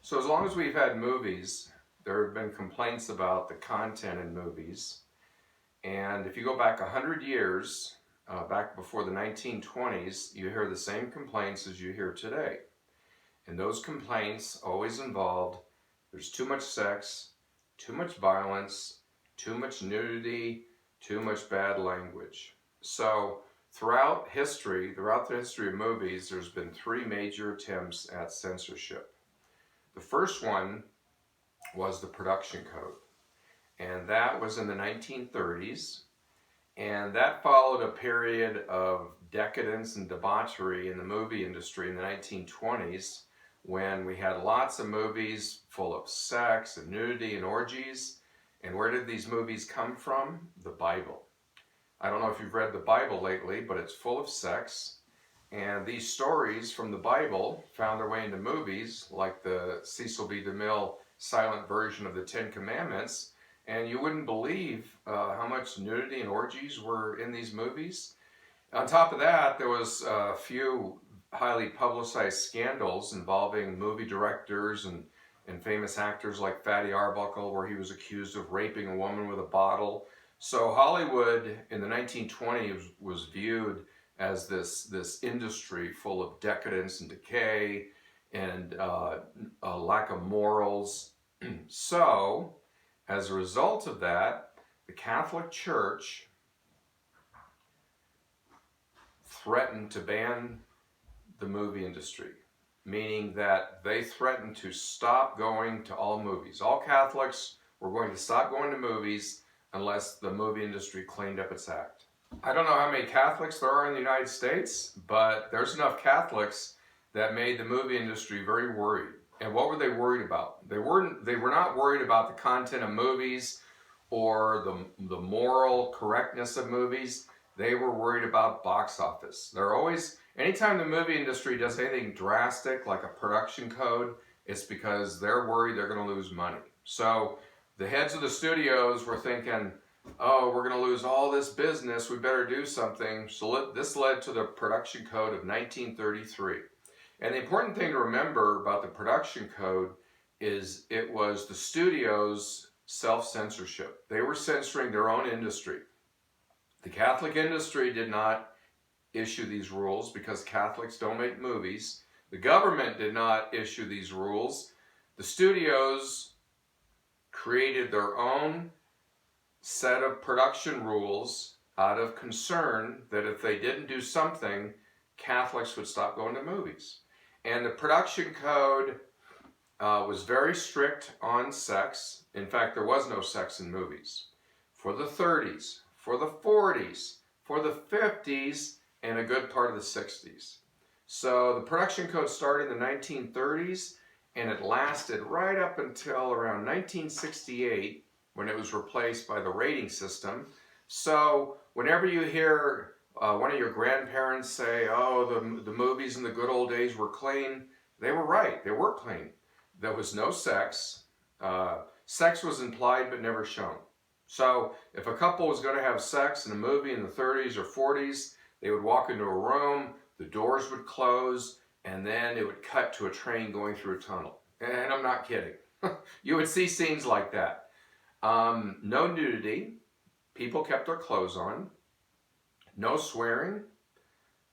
So as long as we've had movies, there have been complaints about the content in movies. And if you go back 100 years, back before the 1920s, you hear the same complaints as you hear today. And those complaints always involved there's too much sex, too much violence, too much nudity, too much bad language. So throughout the history of movies, there's been three major attempts at censorship. The first one was the production code, and that was in the 1930s, and that followed a period of decadence and debauchery in the movie industry in the 1920s when we had lots of movies full of sex and nudity and orgies. And where did these movies come from? The Bible. I don't know if you've read the Bible lately, but it's full of sex. And these stories from the Bible found their way into movies like the Cecil B. DeMille silent version of the Ten Commandments. And you wouldn't believe how much nudity and orgies were in these movies. On top of that, there was a few highly publicized scandals involving movie directors and famous actors like Fatty Arbuckle, where he was accused of raping a woman with a bottle. So Hollywood in the 1920s was viewed as this industry full of decadence and decay and a lack of morals. So, as a result of that, the Catholic Church threatened to ban the movie industry, meaning that they threatened to stop going to all movies. All Catholics were going to stop going to movies unless the movie industry cleaned up its act. I don't know how many Catholics there are in the United States, but there's enough Catholics that made the movie industry very worried. And what were they worried about? They were not worried about the content of movies or the moral correctness of movies. They were worried about box office. Anytime the movie industry does anything drastic like a production code, it's because they're worried they're going to lose money. So the heads of the studios were thinking, oh, we're going to lose all this business, we better do something. So this led to the production code of 1933. And the important thing to remember about the production code is it was the studio's self-censorship. They were censoring their own industry. The Catholic industry did not issue these rules because Catholics don't make movies. The government did not issue these rules. The studios created their own set of production rules out of concern that if they didn't do something, Catholics would stop going to movies. And the production code was very strict on sex. In fact, there was no sex in movies. For the 30s, for the 40s, for the 50s, and a good part of the 60s. So the production code started in the 1930s, and it lasted right up until around 1968, when it was replaced by the rating system. So whenever you hear one of your grandparents say, oh, the movies in the good old days were clean, they were right, they were clean. There was no sex. Sex was implied but never shown. So if a couple was going to have sex in a movie in the 30s or 40s, they would walk into a room, the doors would close, and then it would cut to a train going through a tunnel. And I'm not kidding. You would see scenes like that. No nudity. People kept their clothes on. No swearing.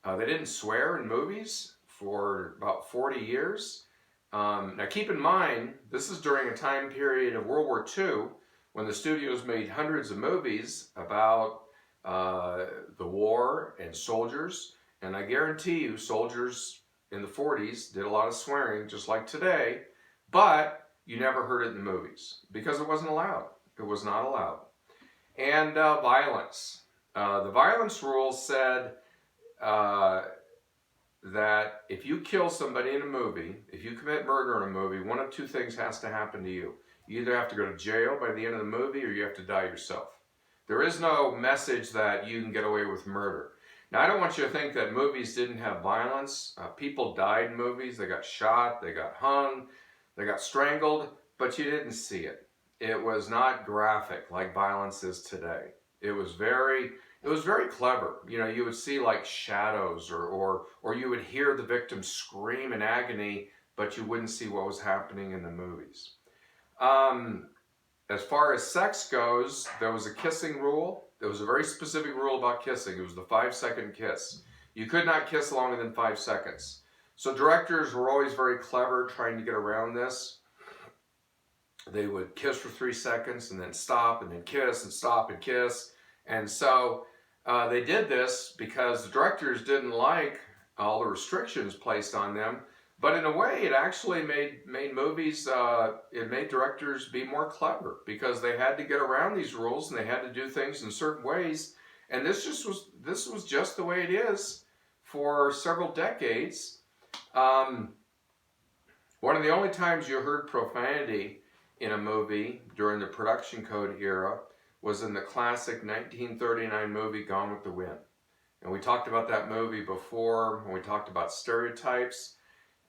They didn't swear in movies for about 40 years. Now keep in mind, this is during a time period of World War II when the studios made hundreds of movies about the war and soldiers. And I guarantee you, soldiers in the 40s did a lot of swearing, just like today, but you never heard it in the movies because it wasn't allowed. It was not allowed. And violence. The violence rule said that if you kill somebody in a movie, if you commit murder in a movie, one of two things has to happen to you. You either have to go to jail by the end of the movie or you have to die yourself. There is no message that you can get away with murder. Now, I don't want you to think that movies didn't have violence. People died in movies. They got shot, they got hung, they got strangled, but you didn't see it. It was not graphic like violence is today. It was very clever. You would see like shadows or you would hear the victim scream in agony but you wouldn't see what was happening in the movies. As far as sex goes, there was a kissing rule. There was a very specific rule about kissing. It was the 5-second kiss. You could not kiss longer than 5 seconds. So directors were always very clever trying to get around this. They would kiss for 3 seconds and then stop and then kiss and stop and kiss. And so they did this because the directors didn't like all the restrictions placed on them. But in a way, it actually made movies, it made directors be more clever because they had to get around these rules and they had to do things in certain ways. And this was just the way it is for several decades. One of the only times you heard profanity in a movie during the production code era was in the classic 1939 movie Gone with the Wind. And we talked about that movie before when we talked about stereotypes.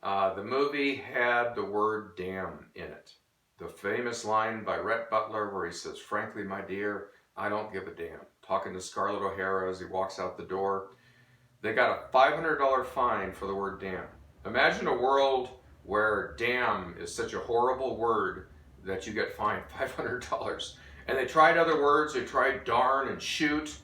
The movie had the word damn in it. The famous line by Rhett Butler where he says, "Frankly, my dear, I don't give a damn." Talking to Scarlett O'Hara as he walks out the door. They got a $500 fine for the word damn. Imagine a world where damn is such a horrible word that you get fined $500. And they tried other words. They tried darn and shoot.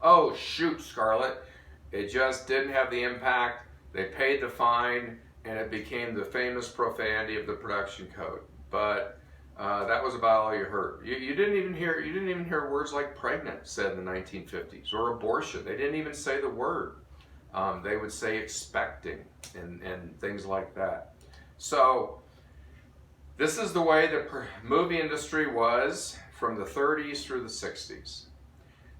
Oh, shoot, Scarlett. It just didn't have the impact. They paid the fine, and it became the famous profanity of the production code. But that was about all you heard. You didn't even hear words like pregnant said in the 1950s or abortion. They didn't even say the word. They would say expecting and things like that. So this is the way the movie industry was from the 30s through the 60s.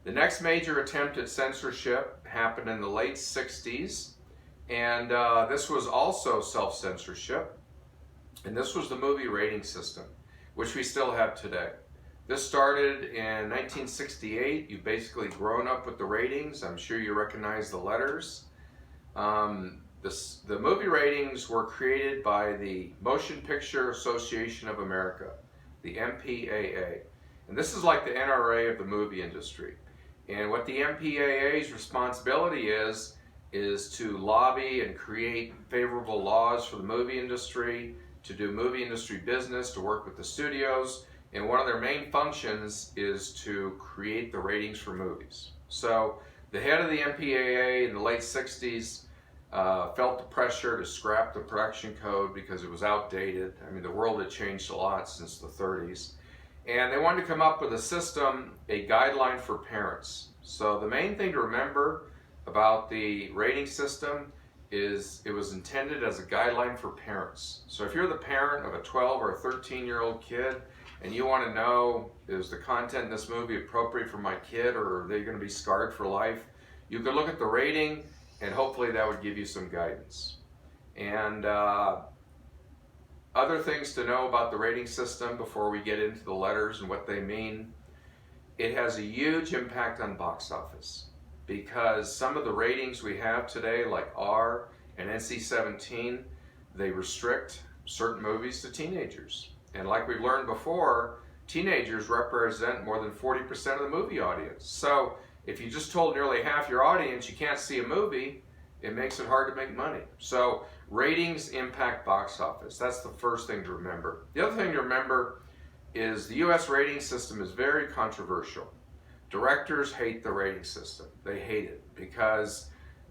The next major attempt at censorship happened in the late 60s. And this was also self-censorship. And this was the movie rating system, which we still have today. This started in 1968. You've basically grown up with the ratings. I'm sure you recognize the letters. The movie ratings were created by the Motion Picture Association of America, the MPAA. And this is like the NRA of the movie industry. And what the MPAA's responsibility is to lobby and create favorable laws for the movie industry, to do movie industry business, to work with the studios. And one of their main functions is to create the ratings for movies. So the head of the MPAA in the late 60s felt the pressure to scrap the production code because it was outdated. I mean, the world had changed a lot since the 30s. And they wanted to come up with a system, a guideline for parents. So the main thing to remember about the rating system is it was intended as a guideline for parents. So if you're the parent of a 12 or a 13-year-old kid and you want to know, is the content in this movie appropriate for my kid or are they going to be scarred for life? You could look at the rating and hopefully that would give you some guidance. And other things to know about the rating system before we get into the letters and what they mean. It has a huge impact on box office because some of the ratings we have today, like R and NC-17, they restrict certain movies to teenagers. And like we've learned before, teenagers represent more than 40% of the movie audience. So if you just told nearly half your audience you can't see a movie, it makes it hard to make money. So ratings impact box office. That's the first thing to remember. The other thing to remember is the US rating system is very controversial. Directors hate the rating system. They hate it because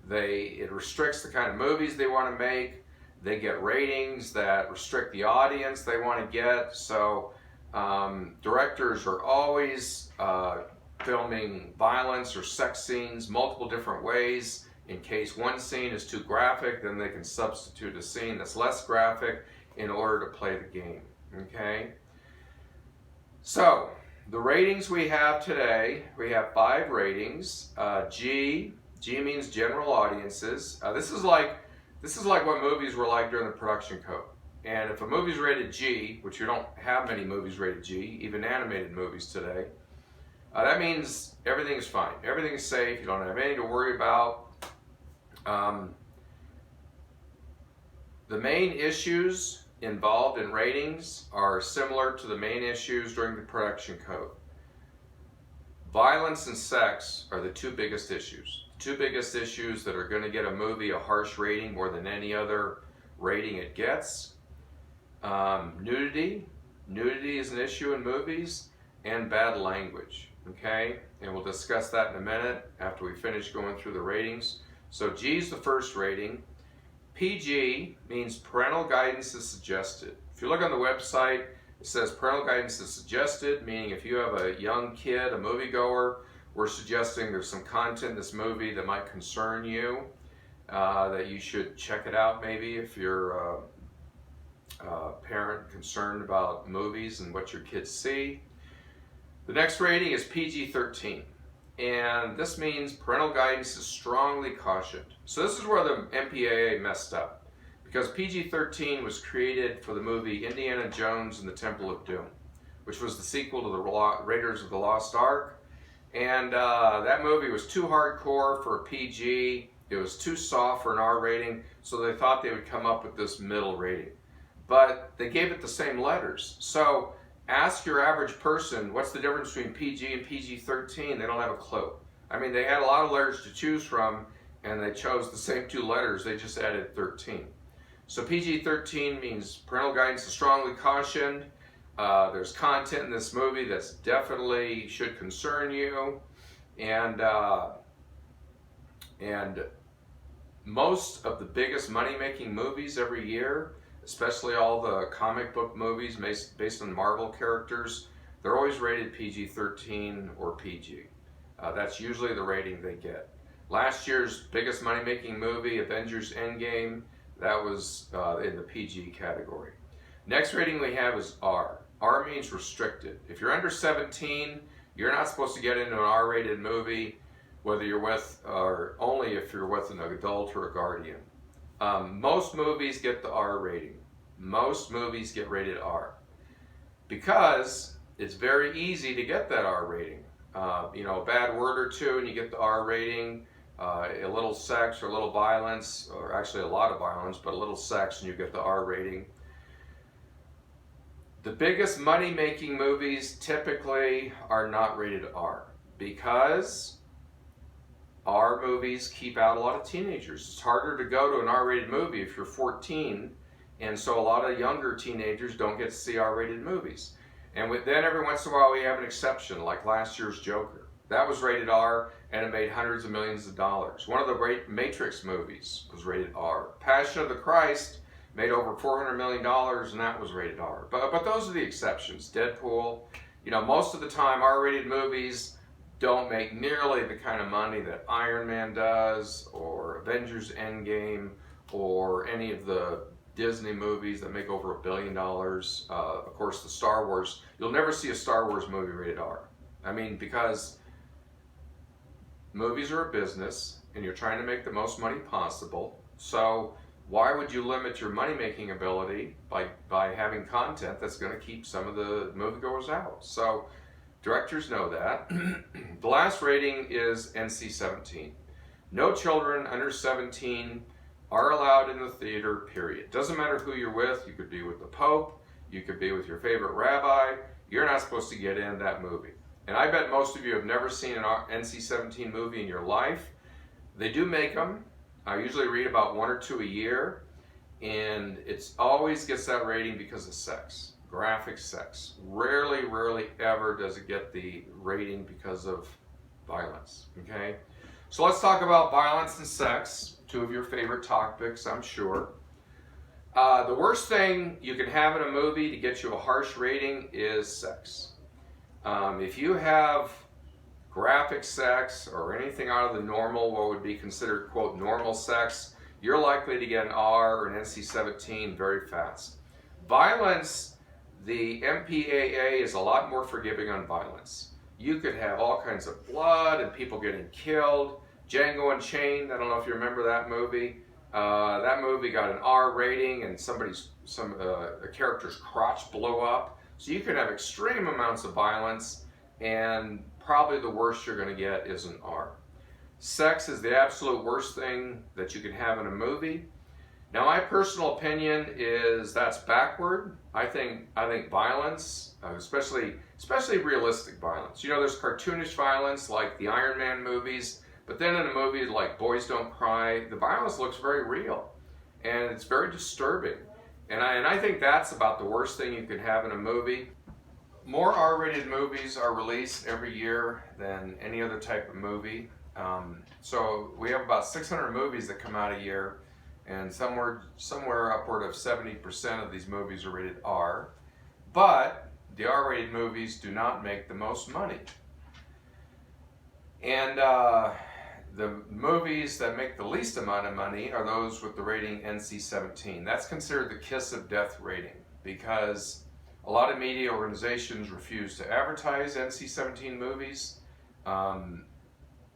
it restricts the kind of movies they want to make. They get ratings that restrict the audience they want to get. So directors are always filming violence or sex scenes multiple different ways. In case one scene is too graphic, then they can substitute a scene that's less graphic in order to play the game. Okay? So, the ratings we have today, we have 5 ratings. G means general audiences. This is like what movies were like during the production code. And if a movie's rated G, which you don't have many movies rated G, even animated movies today, that means everything's fine. Everything's safe. You don't have anything to worry about. The main issues involved in ratings are similar to the main issues during the production code. Violence and sex are the 2 biggest issues. The 2 biggest issues that are going to get a movie a harsh rating more than any other rating it gets. Nudity is an issue in movies, and bad language, okay? And we'll discuss that in a minute after we finish going through the ratings. So G is the first rating. PG means parental guidance is suggested. If you look on the website, it says parental guidance is suggested, meaning if you have a young kid, a moviegoer, we're suggesting there's some content in this movie that might concern you, that you should check it out maybe if you're a parent concerned about movies and what your kids see. The next rating is PG-13, and this means parental guidance is strongly cautioned. So this is where the MPAA messed up, because PG-13 was created for the movie Indiana Jones and the Temple of Doom, which was the sequel to the Raiders of the Lost Ark, and that movie was too hardcore for a PG, it was too soft for an R rating, so they thought they would come up with this middle rating. But they gave it the same letters. So ask your average person, what's the difference between PG and PG-13? They don't have a clue. I mean, they had a lot of letters to choose from, and they chose the same two letters, they just added 13. So PG-13 means parental guidance is strongly cautioned. There's content in this movie that's definitely should concern you, and most of the biggest money-making movies every year, especially all the comic book movies based on Marvel characters, they're always rated PG-13 or PG. That's usually the rating they get. Last year's biggest money-making movie, Avengers Endgame, that was in the PG category. Next rating we have is R. R means restricted. If you're under 17, you're not supposed to get into an R-rated movie, whether you're with, or only if you're with an adult or a guardian. Most movies get the R rating. Most movies get rated R because it's very easy to get that R rating. A bad word or two and you get the R rating, a little sex or a little violence, or actually a lot of violence, but a little sex and you get the R rating. The biggest money-making movies typically are not rated R because R movies keep out a lot of teenagers. It's harder to go to an R-rated movie if you're 14, and so a lot of younger teenagers don't get to see R-rated movies. And then every once in a while we have an exception, like last year's Joker. That was rated R, and it made hundreds of millions of dollars. One of the Matrix movies was rated R. Passion of the Christ made over $400 million, and that was rated R. But those are the exceptions. Deadpool, most of the time R-rated movies don't make nearly the kind of money that Iron Man does, or Avengers Endgame, or any of the Disney movies that make over $1 billion. Of course, the Star Wars, you'll never see a Star Wars movie rated R. I mean, because movies are a business, and you're trying to make the most money possible, so why would you limit your money-making ability by having content that's going to keep some of the moviegoers out? So directors know that. The last rating is NC-17. No children under 17 are allowed in the theater, period. Doesn't matter who you're with. You could be with the Pope. You could be with your favorite rabbi. You're not supposed to get in that movie. And I bet most of you have never seen an NC-17 movie in your life. They do make them. I usually read about 1 or 2 a year. And it always gets that rating because of sex. Graphic sex. Rarely ever does it get the rating because of violence, okay? So let's talk about violence and sex, two of your favorite topics, I'm sure. The worst thing you can have in a movie to get you a harsh rating is sex. If you have graphic sex or anything out of the normal, what would be considered, quote, normal sex, you're likely to get an R or an NC-17 very fast. Violence, the MPAA is a lot more forgiving on violence. You could have all kinds of blood and people getting killed. Django Unchained, I don't know if you remember that movie. That movie got an R rating and a character's crotch blew up. So you can have extreme amounts of violence, and probably the worst you're going to get is an R. Sex is the absolute worst thing that you can have in a movie. Now, my personal opinion is that's backward. I think violence, especially realistic violence. There's cartoonish violence like the Iron Man movies, but then in a movie like Boys Don't Cry, the violence looks very real. and it's very disturbing. And I think that's about the worst thing you could have in a movie. More R-rated movies are released every year than any other type of movie. So we have about 600 movies that come out a year, and somewhere upward of 70% of these movies are rated R. But the R-rated movies do not make the most money. And the movies that make the least amount of money are those with the rating NC-17. That's considered the kiss of death rating, because a lot of media organizations refuse to advertise NC-17 movies.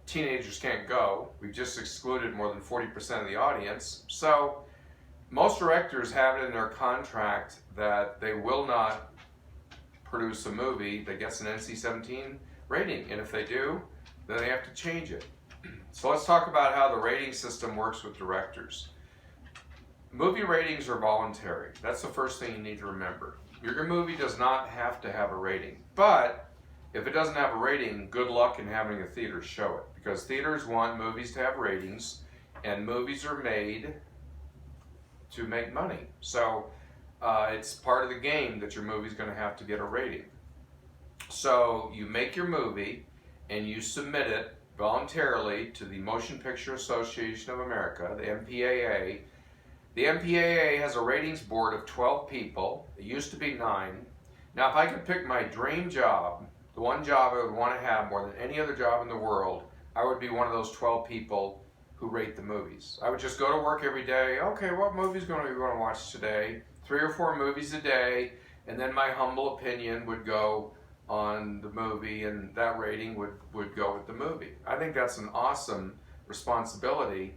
Teenagers can't go. We've just excluded more than 40% of the audience. So most directors have it in their contract that they will not produce a movie that gets an NC-17 rating. And if they do, then they have to change it. So let's talk about how the rating system works with directors. Movie ratings are voluntary. That's the first thing you need to remember. Your movie does not have to have a rating, but if it doesn't have a rating, good luck in having a theater show it, because theaters want movies to have ratings, and movies are made to make money. So it's part of the game that your movie's going to have to get a rating. So you make your movie and you submit it voluntarily to the Motion Picture Association of America, the MPAA. The MPAA has a ratings board of 12 people. It used to be 9. Now, if I could pick my dream job, the one job I would want to have more than any other job in the world, I would be one of those 12 people who rate the movies. I would just go to work every day. Okay, what movie's going to watch today? 3 or 4 movies a day, and then my humble opinion would go on the movie, and that rating would go with the movie. I think that's an awesome responsibility.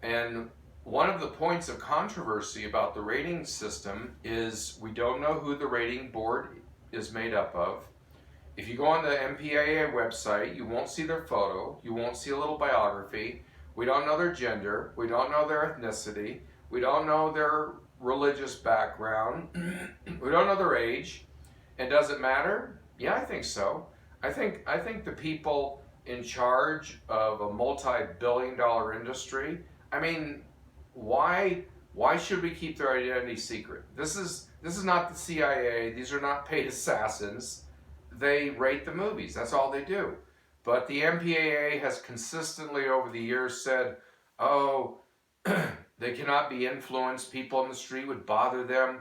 And one of the points of controversy about the rating system is we don't know who the rating board is made up of. If you go on the MPAA website, you won't see their photo, you won't see a little biography. We don't know their gender, we don't know their ethnicity, we don't know their religious background, we don't know their age. And does it matter? Yeah, I think so. I think the people in charge of a multi-billion-dollar industry, I mean, why should we keep their identity secret? This is not the CIA. These are not paid assassins. They rate the movies. That's all they do. But the MPAA has consistently over the years said, oh, they cannot be influenced. People on the street would bother them.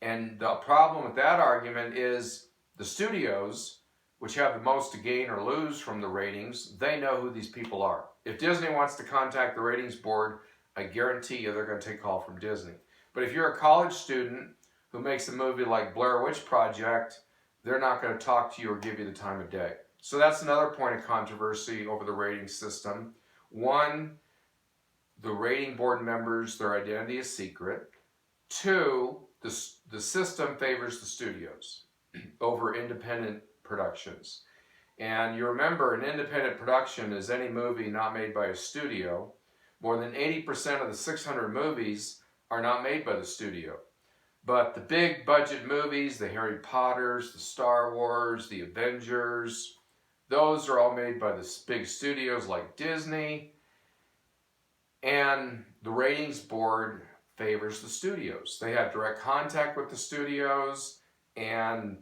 And the problem with that argument is the studios, which have the most to gain or lose from the ratings, they know who these people are. If Disney wants to contact the ratings board, I guarantee you they're going to take a call from Disney. But if you're a college student who makes a movie like Blair Witch Project, they're not going to talk to you or give you the time of day. So that's another point of controversy over the rating system. One, the rating board members, their identity is secret. 2, the system favors the studios over independent productions. And you remember, an independent production is any movie not made by a studio. More than 80% of the 600 movies are not made by the studio. But the big budget movies, the Harry Potters, the Star Wars, the Avengers, those are all made by the big studios like Disney. And the ratings board favors the studios. They have direct contact with the studios, and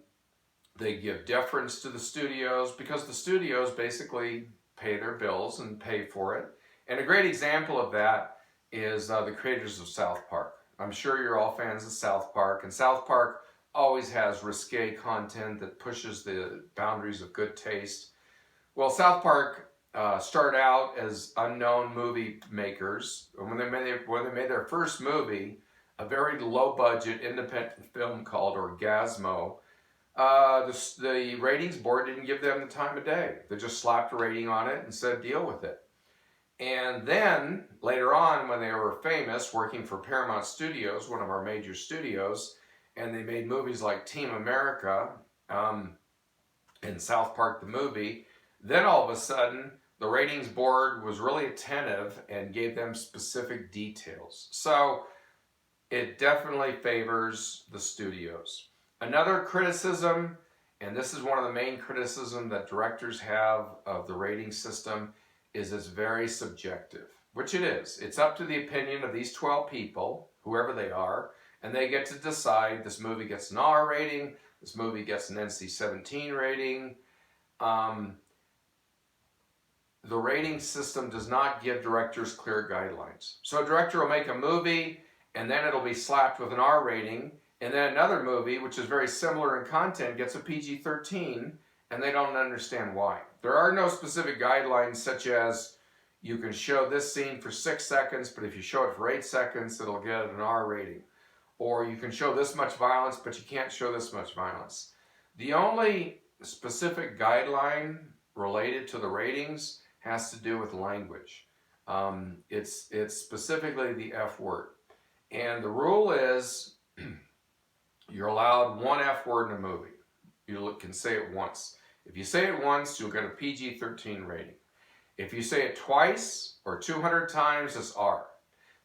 they give deference to the studios because the studios basically pay their bills and pay for it. And a great example of that is the creators of South Park. I'm sure you're all fans of South Park, and South Park always has risque content that pushes the boundaries of good taste. Well, South Park started out as unknown movie makers. When they made their first movie, a very low-budget independent film called Orgasmo, the ratings board didn't give them the time of day. They just slapped a rating on it and said, deal with it. And then, later on, when they were famous, working for Paramount Studios, one of our major studios, and they made movies like Team America and South Park the movie, then all of a sudden, the ratings board was really attentive and gave them specific details. So, it definitely favors the studios. Another criticism, and this is one of the main criticisms that directors have of the rating system, is it's very subjective. which it is. It's up to the opinion of these 12 people, whoever they are, and they get to decide this movie gets an R rating, this movie gets an NC-17 rating. The rating system does not give directors clear guidelines. So a director will make a movie, and then it'll be slapped with an R rating, and then another movie, which is very similar in content, gets a PG-13, and they don't understand why. There are no specific guidelines such as you can show this scene for 6 seconds, but if you show it for 8 seconds, it'll get an R rating. Or you can show this much violence, but you can't show this much violence. The only specific guideline related to the ratings has to do with language. It's specifically the F word. And the rule is you're allowed one F word in a movie. You can say it once. If you say it once, you'll get a PG-13 rating. If you say it twice or 200 times, it's R.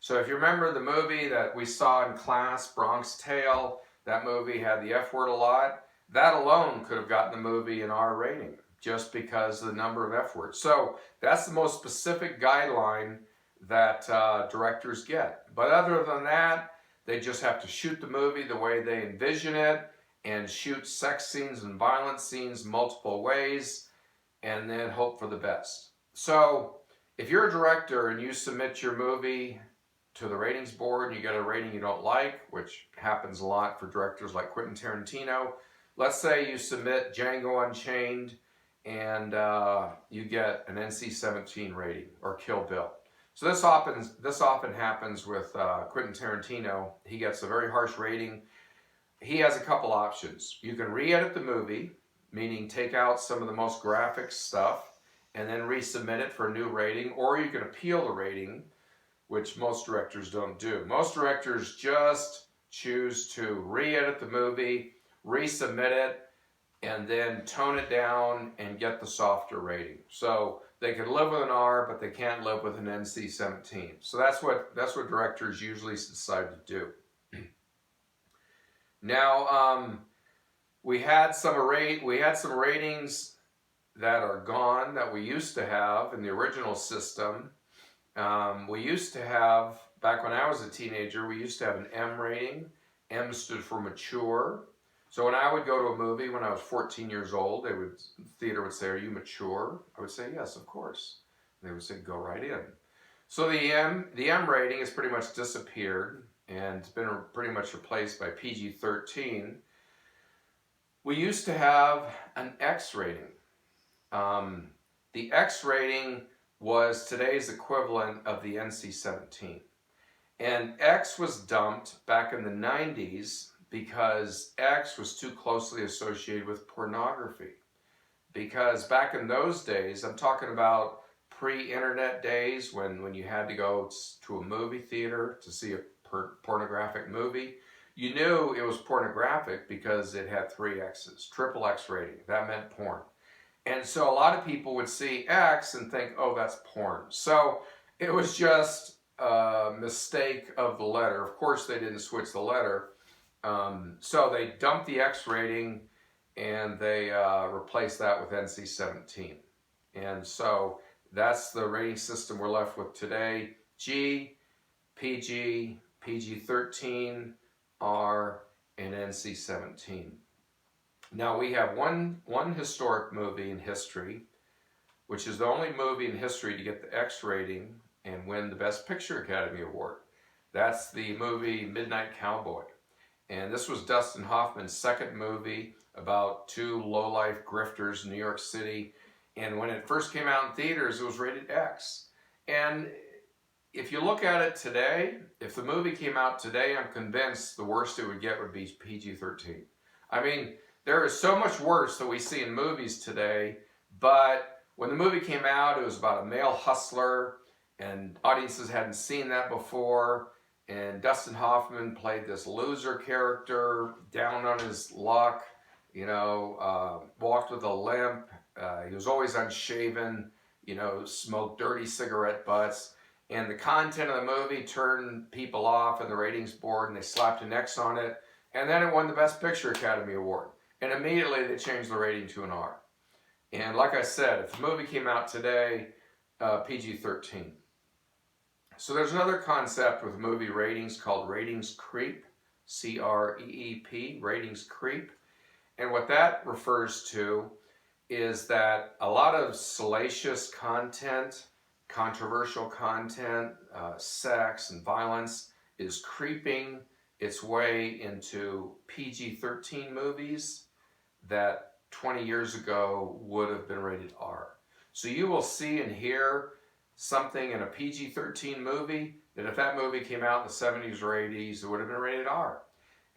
So if you remember the movie that we saw in class, Bronx Tale, that movie had the F word a lot. That alone could have gotten the movie an R rating just because of the number of F words. So that's the most specific guideline that directors get. But other than that, they just have to shoot the movie the way they envision it and shoot sex scenes and violence scenes multiple ways and then hope for the best. So if you're a director and you submit your movie to the ratings board and you get a rating you don't like, which happens a lot for directors like Quentin Tarantino, let's say you submit Django Unchained and you get an NC-17 rating or Kill Bill. So this often happens with Quentin Tarantino. He gets a very harsh rating. He has a couple options. You can re-edit the movie, meaning take out some of the most graphic stuff and then resubmit it for a new rating, or you can appeal the rating, which most directors don't do. Most directors just choose to re-edit the movie, resubmit it, and then tone it down and get the softer rating. So they can live with an R, but they can't live with an NC-17. So that's what directors usually decide to do. Now, we had some ratings that are gone that we used to have in the original system. We used to have, back when I was a teenager, we used to have an M rating. M stood for mature. So when I would go to a movie when I was 14 years old, the theater would say, "Are you mature?" I would say, "Yes, of course." They would say, "Go right in." So the M rating has pretty much disappeared and it's been pretty much replaced by PG-13. We used to have an X rating. The X rating was today's equivalent of the NC-17. And X was dumped back in the 90s because X was too closely associated with pornography. Because back in those days, I'm talking about pre-internet days when you had to go to a movie theater to see a pornographic movie, you knew it was pornographic because it had 3 X's, triple X rating. That meant porn. And so a lot of people would see X and think, oh, that's porn. So it was just a mistake of the letter. Of course, they didn't switch the letter. So they dumped the X rating and they replaced that with NC-17. And so that's the rating system we're left with today. G, PG, PG-13, R, and NC-17. Now we have one historic movie in history, which is the only movie in history to get the X rating and win the Best Picture Academy Award. That's the movie Midnight Cowboy. And this was Dustin Hoffman's second movie about 2 low-life grifters in New York City. And when it first came out in theaters, it was rated X. And if you look at it today, if the movie came out today, I'm convinced the worst it would get would be PG-13. I mean, there is so much worse that we see in movies today, but when the movie came out, it was about a male hustler, and audiences hadn't seen that before, and Dustin Hoffman played this loser character, down on his luck, walked with a limp, he was always unshaven, smoked dirty cigarette butts, and the content of the movie turned people off in the ratings board, and they slapped an X on it, and then it won the Best Picture Academy Award. And immediately they changed the rating to an R. And like I said, if the movie came out today, PG-13. So there's another concept with movie ratings called ratings creep, C-R-E-E-P, ratings creep. And what that refers to is that a lot of salacious content, controversial content, sex and violence is creeping its way into PG-13 movies that 20 years ago would have been rated R. So you will see and hear something in a PG-13 movie that if that movie came out in the 70s or 80s, it would have been rated R.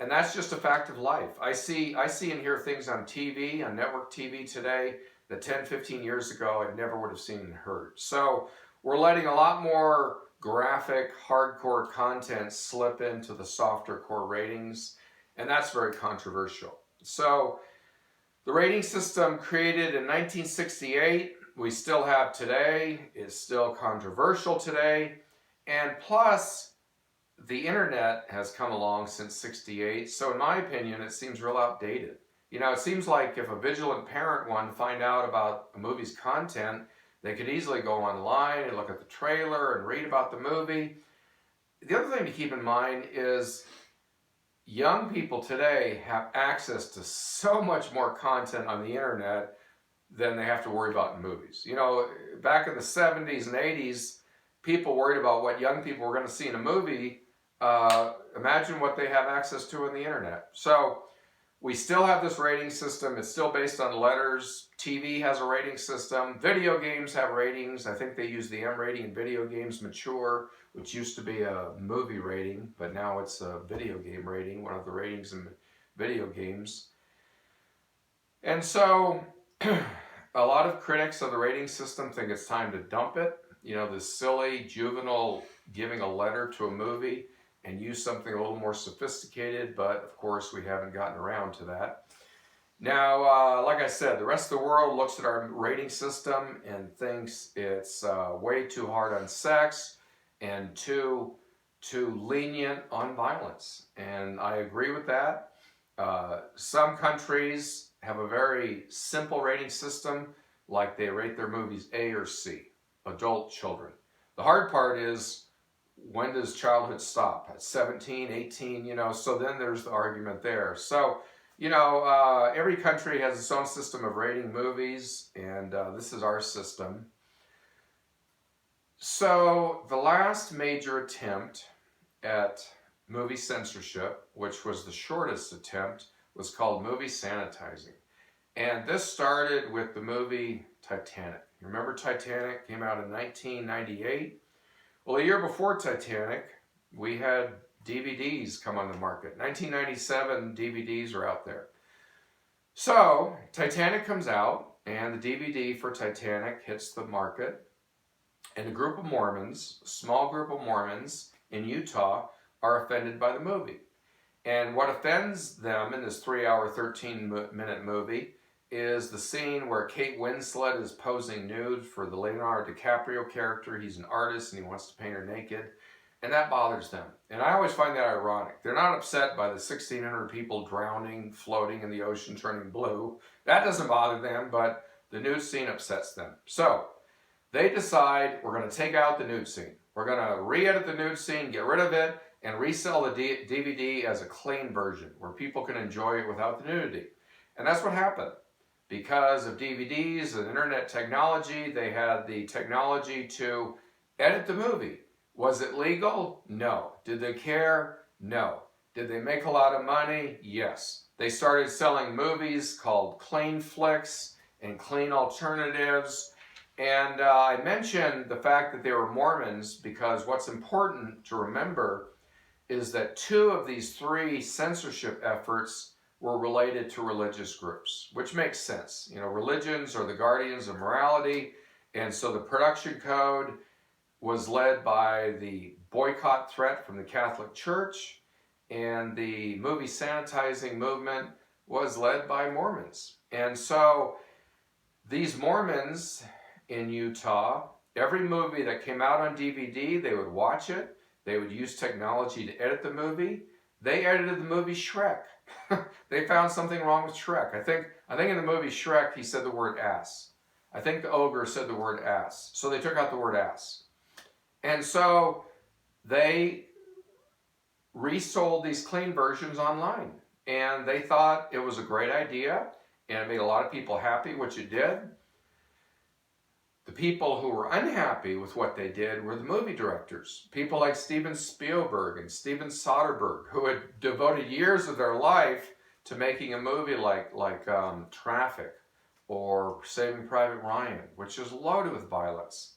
And that's just a fact of life. I see and hear things on TV, on network TV today, that 10, 15 years ago I never would have seen and heard. So we're letting a lot more graphic, hardcore content slip into the softer core ratings, and that's very controversial. So the rating system created in 1968, we still have today, is still controversial today, and plus, the internet has come along since 68, so in my opinion, it seems real outdated. You know, it seems like if a vigilant parent wanted to find out about a movie's content, they could easily go online and look at the trailer and read about the movie. The other thing to keep in mind is young people today have access to so much more content on the internet than they have to worry about in movies. You know, back in the 70s and 80s, people worried about what young people were going to see in a movie. Imagine what they have access to on the internet. So we still have this rating system. It's still based on letters. TV has a rating system. Video games have ratings. I think they use the M rating in video games mature, which used to be a movie rating, but now it's a video game rating, one of the ratings in video games. And so a lot of critics of the rating system think it's time to dump it. You know, this silly juvenile giving a letter to a movie and use something a little more sophisticated, but of course we haven't gotten around to that. Now, like I said, the rest of the world looks at our rating system and thinks it's way too hard on sex and too lenient on violence. And I agree with that. Some countries have a very simple rating system, like they rate their movies A or C, adult children. The hard part is, when does childhood stop? At 17, 18, you know, so then there's the argument there. So, you know, every country has its own system of rating movies, and this is our system. So the last major attempt at movie censorship, which was the shortest attempt, was called movie sanitizing. And this started with the movie Titanic. You remember Titanic came out in 1998? Well, a year before Titanic, we had DVDs come on the market. 1997 DVDs are out there. So, Titanic comes out, and the DVD for Titanic hits the market, and a group of Mormons, a small group of Mormons in Utah, are offended by the movie. And what offends them in this 3-hour, 13-minute movie is the scene where Kate Winslet is posing nude for the Leonardo DiCaprio character. He's an artist and he wants to paint her naked. And that bothers them. And I always find that ironic. They're not upset by the 1,600 people drowning, floating in the ocean, turning blue. That doesn't bother them, but the nude scene upsets them. So they decide, we're going to take out the nude scene. We're going to re-edit the nude scene, get rid of it, and resell the DVD as a clean version where people can enjoy it without the nudity. And that's what happened. Because of DVDs and internet technology, they had the technology to edit the movie. Was it legal? No. Did they care? No. Did they make a lot of money? Yes. They started selling movies called clean flicks and clean alternatives. And I mentioned the fact that they were Mormons because what's important to remember is that 2 of these 3 censorship efforts were related to religious groups, which makes sense. You know, religions are the guardians of morality, and so the production code was led by the boycott threat from the Catholic Church, and the movie sanitizing movement was led by Mormons. And so these Mormons in Utah, every movie that came out on DVD, they would watch it, they would use technology to edit the movie. They edited the movie Shrek. They found something wrong with Shrek. I think in the movie Shrek, he said the word ass. I think the ogre said the word ass. So they took out the word ass. And so they resold these clean versions online. And they thought it was a great idea, and it made a lot of people happy, which it did. The people who were unhappy with what they did were the movie directors. People like Steven Spielberg and Steven Soderbergh, who had devoted years of their life to making a movie like Traffic or Saving Private Ryan, which is loaded with violence.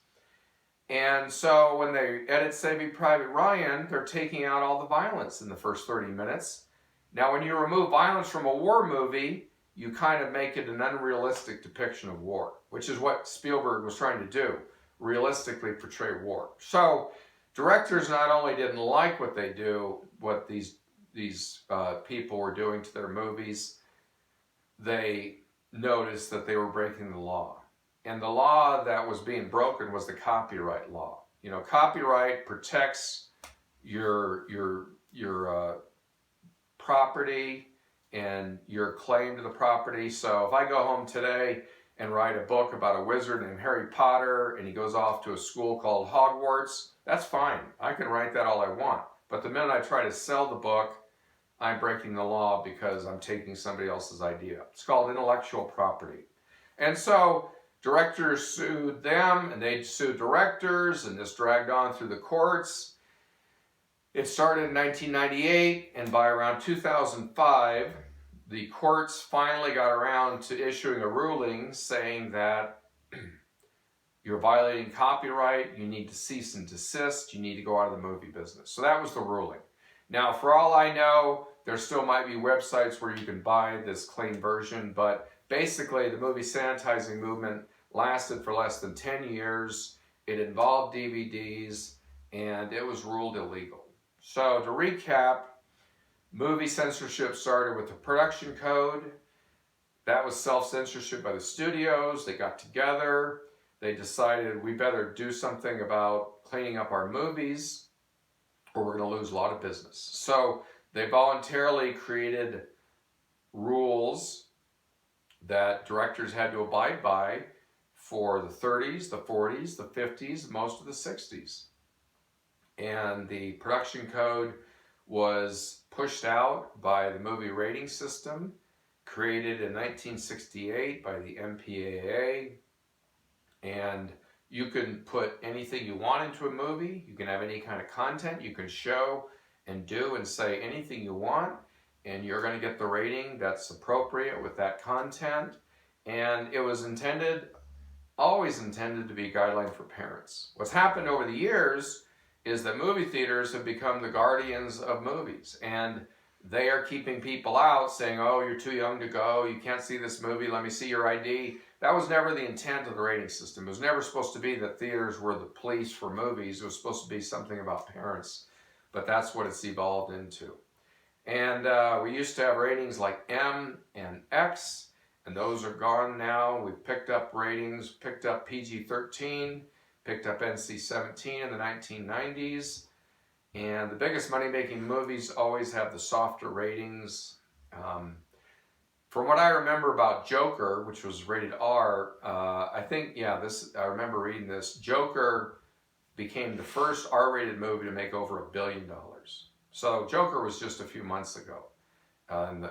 And so when they edit Saving Private Ryan, they're taking out all the violence in the first 30 minutes. Now, when you remove violence from a war movie, you kind of make it an unrealistic depiction of war, which is what Spielberg was trying to do, realistically portray war. So directors not only didn't like what they do, what these people were doing to their movies, they noticed that they were breaking the law. And the law that was being broken was the copyright law. You know, copyright protects your property and your claim to the property. So if I go home today and write a book about a wizard named Harry Potter and he goes off to a school called Hogwarts, that's fine. I can write that all I want. But the minute I try to sell the book, I'm breaking the law because I'm taking somebody else's idea. It's called intellectual property. And so directors sued them, and they sued directors, and this dragged on through the courts. It started in 1998, and by around 2005, the courts finally got around to issuing a ruling saying that you're violating copyright, you need to cease and desist, you need to go out of the movie business. So that was the ruling. Now, for all I know, there still might be websites where you can buy this clean version, but basically the movie sanitizing movement lasted for less than 10 years. It involved DVDs, and it was ruled illegal. So to recap, movie censorship started with the production code. That was self-censorship by the studios. They got together. They decided we better do something about cleaning up our movies or we're going to lose a lot of business. So they voluntarily created rules that directors had to abide by for the 30s, the 40s, the 50s, most of the 60s. And the production code was pushed out by the movie rating system, created in 1968 by the MPAA. And you can put anything you want into a movie. You can have any kind of content. You can show and do and say anything you want, and you're going to get the rating that's appropriate with that content. And it was always intended to be a guideline for parents. What's happened over the years is that movie theaters have become the guardians of movies, and they are keeping people out saying, oh, you're too young to go, you can't see this movie, let me see your ID. That was never the intent of the rating system. It was never supposed to be that theaters were the police for movies. It was supposed to be something about parents, but that's what it's evolved into. And we used to have ratings like M and X, and those are gone now. We've picked up ratings, picked up PG-13, picked up NC-17 in the 1990s. And the biggest money-making movies always have the softer ratings. From what I remember about Joker, which was rated R, I remember reading this. Joker became the first R-rated movie to make over $1 billion. So Joker was just a few months ago,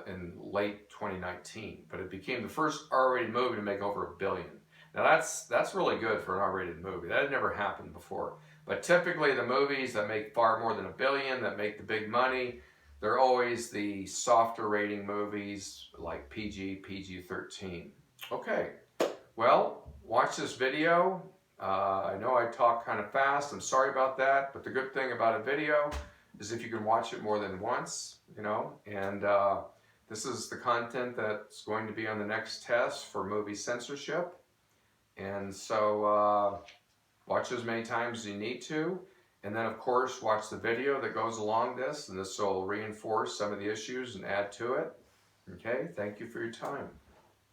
in late 2019, but it became the first R-rated movie to make over $1 billion. Now that's really good for an R-rated movie. That had never happened before. But typically the movies that make far more than $1 billion, that make the big money, they're always the softer rating movies like PG, PG-13. Okay, well, watch this video. I know I talk kind of fast. I'm sorry about that. But the good thing about a video is if you can watch it more than once, and this is the content that's going to be on the next test for movie censorship. And so watch as many times as you need to. And then, of course, watch the video that goes along this, and this will reinforce some of the issues and add to it. Okay, thank you for your time.